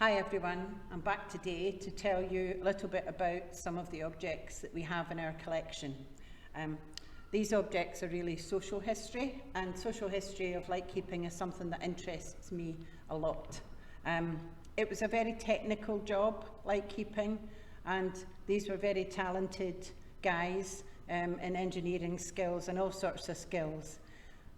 Hi everyone, I'm back today to tell you a little bit about some of the objects that we have in our collection. These objects are really social history, and social history of light keeping is something that interests me a lot. It was a very technical job, light keeping, and these were very talented guys in engineering skills and all sorts of skills.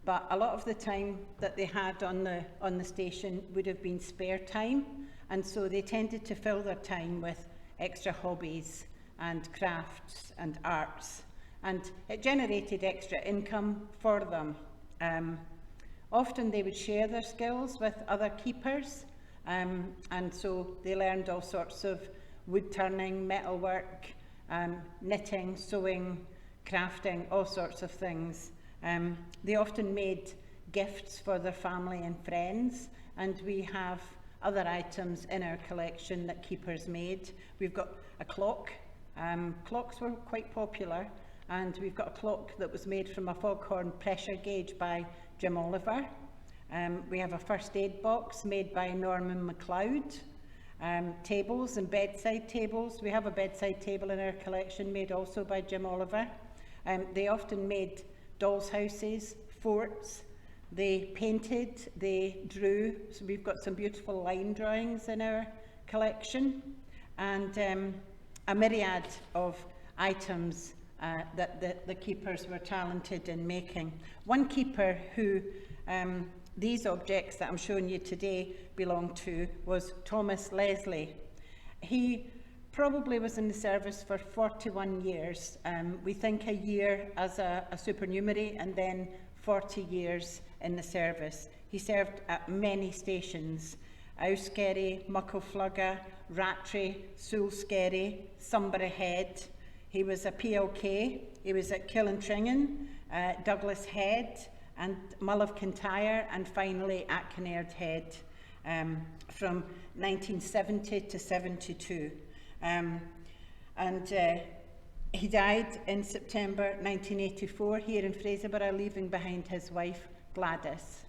But a lot of the time that they had on the station would have been spare time, and so they tended to fill their time with extra hobbies and crafts and arts, and it generated extra income for them. Often they would share their skills with other keepers, and so they learned all sorts of wood turning, metalwork, knitting, sewing, crafting, all sorts of things. They often made gifts for their family and friends, and we have other items in our collection that keepers made. We've got a clock. Clocks were quite popular, and we've got a clock that was made from a foghorn pressure gauge by Jim Oliver. We have a first aid box made by Norman MacLeod. Tables and bedside tables. We have a bedside table in our collection made also by Jim Oliver. They often made dolls' houses, forts. They painted, they drew, so we've got some beautiful line drawings in our collection, and a myriad of items that the keepers were talented in making. One keeper who these objects that I'm showing you today belong to was Thomas Leslie. He probably was in the service for 41 years. We think a year as a supernumerary, and then 40 years in the service. He served at many stations: Owskerry, Muckleflugga, Rattray, Soulskerry, Sunbury Head. He was a PLK. He was at Killintringen, Douglas Head, and Mull of Kintyre, and finally at Kinnaird Head from 1970 to 72. He died in September 1984 here in Fraserburgh, leaving behind his wife Gladys.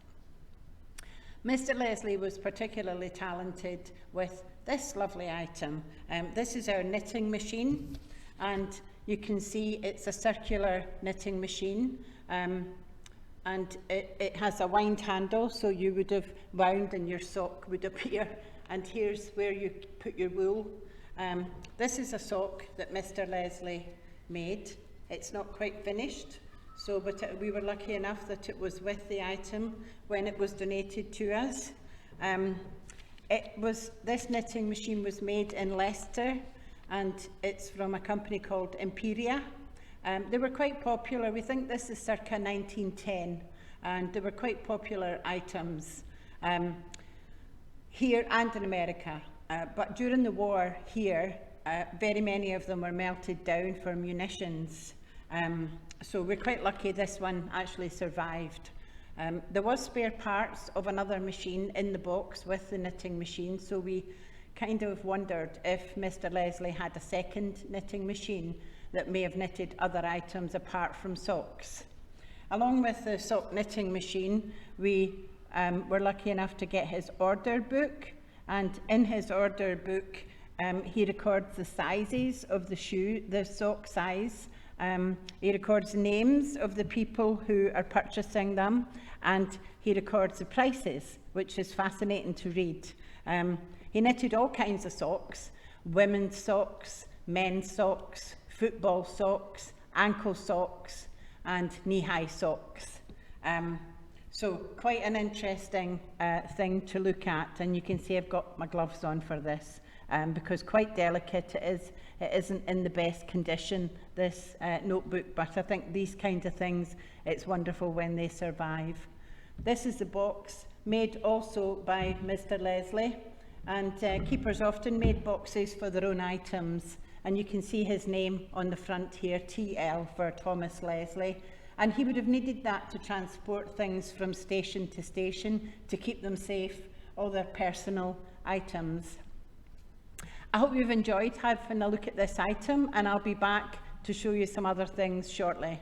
Mr. Leslie was particularly talented with this lovely item. This is our knitting machine, and you can see it's a circular knitting machine, and it has a wind handle, so you would have wound and your sock would appear, and here's where you put your wool. This is a sock that Mr. Leslie made. It's not quite finished, but we were lucky enough that it was with the item when it was donated to us. This knitting machine was made in Leicester, and it's from a company called Imperia. They were quite popular. We think this is circa 1910, and they were quite popular items here and in America. But during the war here, very many of them were melted down for munitions. So we're quite lucky this one actually survived. There was spare parts of another machine in the box with the knitting machine, so we kind of wondered if Mr. Leslie had a second knitting machine that may have knitted other items apart from socks. Along with the sock knitting machine, we were lucky enough to get his order book, and in his order book he records the sizes of the sock size. He records names of the people who are purchasing them, and he records the prices, which is fascinating to read. He knitted all kinds of socks: women's socks, men's socks, football socks, ankle socks, and knee-high socks. So quite an interesting thing to look at, and you can see I've got my gloves on for this because quite delicate it is. It isn't in the best condition, this notebook, but I think these kinds of things, it's wonderful when they survive. This is the box made also by Mr. Leslie, and keepers often made boxes for their own items, and you can see his name on the front here, TL for Thomas Leslie. And he would have needed that to transport things from station to station to keep them safe, all their personal items. I hope you've enjoyed having a look at this item, and I'll be back to show you some other things shortly.